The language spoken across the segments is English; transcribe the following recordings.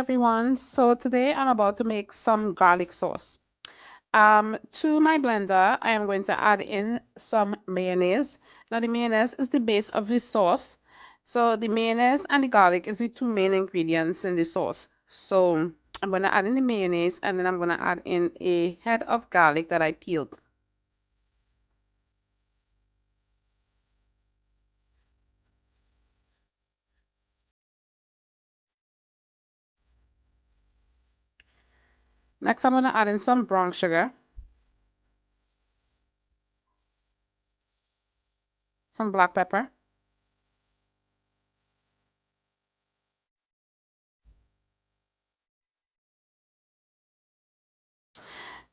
everyone. So today I'm about to make some garlic sauce. To my blender, I am going to add in some mayonnaise. Now the mayonnaise is the base of the sauce. So the mayonnaise and the garlic is the two main ingredients in the sauce. So I'm going to add in the mayonnaise and then I'm going to add in a head of garlic that I peeled. Next, I'm going to add in some brown sugar, some black pepper,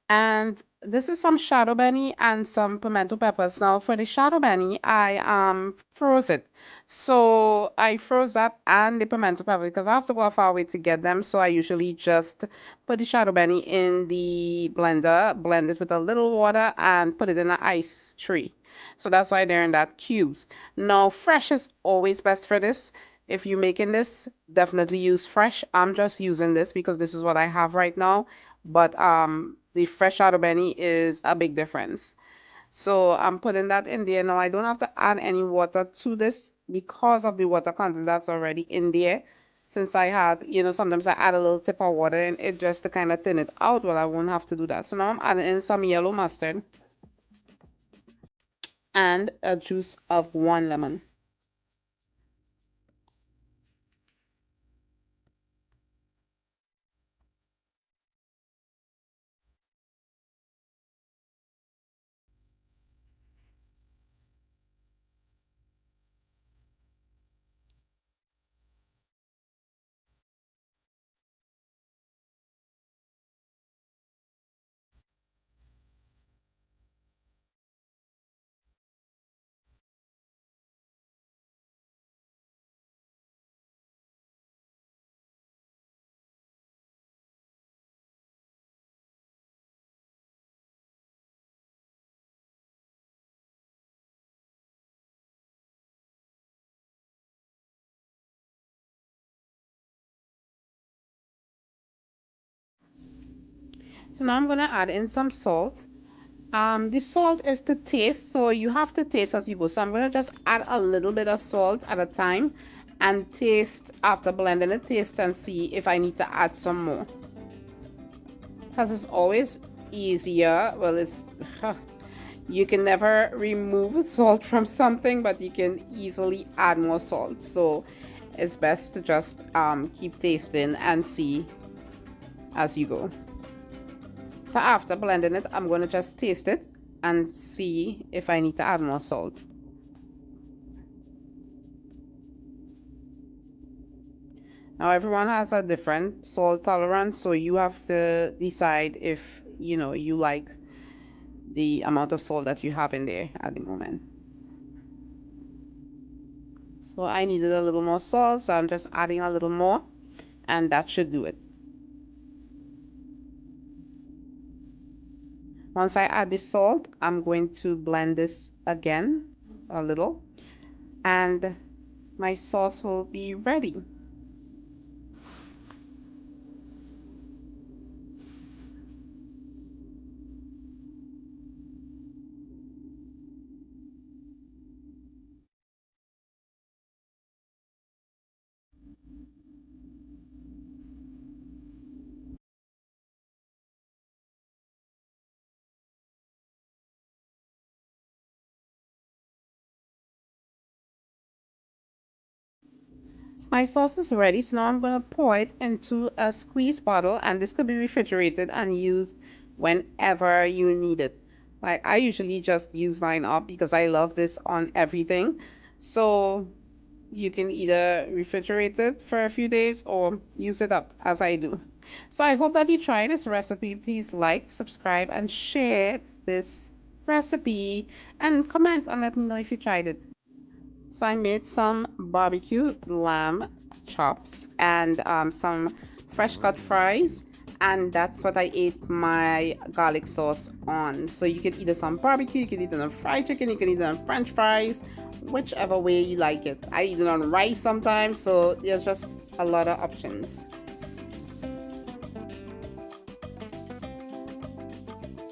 and this is some shadow benie and some pimento peppers. Now for the shadow benie, I froze it. So I froze that and the pimento pepper because I have to go far away to get them. So I usually just put the shadow benie in the blender, blend it with a little water, and put it in an ice tray. So that's why they're in that cubes. Now fresh is always best for this. If you're making this, definitely use fresh. I'm just using this because this is what I have right now, but the fresh out of benie is a big difference. So I'm putting that in there. Now I don't have to add any water to this because of the water content that's already in there. Since I had, sometimes I add a little tip of water in it just to kind of thin it out. Well, I won't have to do that. So now I'm adding in some yellow mustard and a juice of 1 lemon. So now I'm gonna add in some salt. The salt is to taste, so you have to taste as you go. So I'm gonna just add a little bit of salt at a time and taste after blending it, taste and see if I need to add some more. Because it's always easier. Well, it's you can never remove salt from something, but you can easily add more salt. So it's best to just keep tasting and see as you go. So after blending it, I'm going to just taste it and see if I need to add more salt. Now everyone has a different salt tolerance, so you have to decide if you like the amount of salt that you have in there at the moment. So I needed a little more salt, so I'm just adding a little more, and that should do it. Once I add the salt, I'm going to blend this again a little, and my sauce will be ready. So my sauce is ready, so now I'm going to pour it into a squeeze bottle, and this could be refrigerated and used whenever you need it. Like I usually just use mine up because I love this on everything. So you can either refrigerate it for a few days or use it up as I do. So I hope that you try this recipe. Please like, subscribe, and share this recipe and comment and let me know if you tried it. So I made some barbecue lamb chops and some fresh cut fries, and that's what I ate my garlic sauce on. So you can eat it on barbecue, you can eat it on fried chicken, you can eat it on french fries, whichever way you like it. I eat it on rice sometimes, so there's just a lot of options.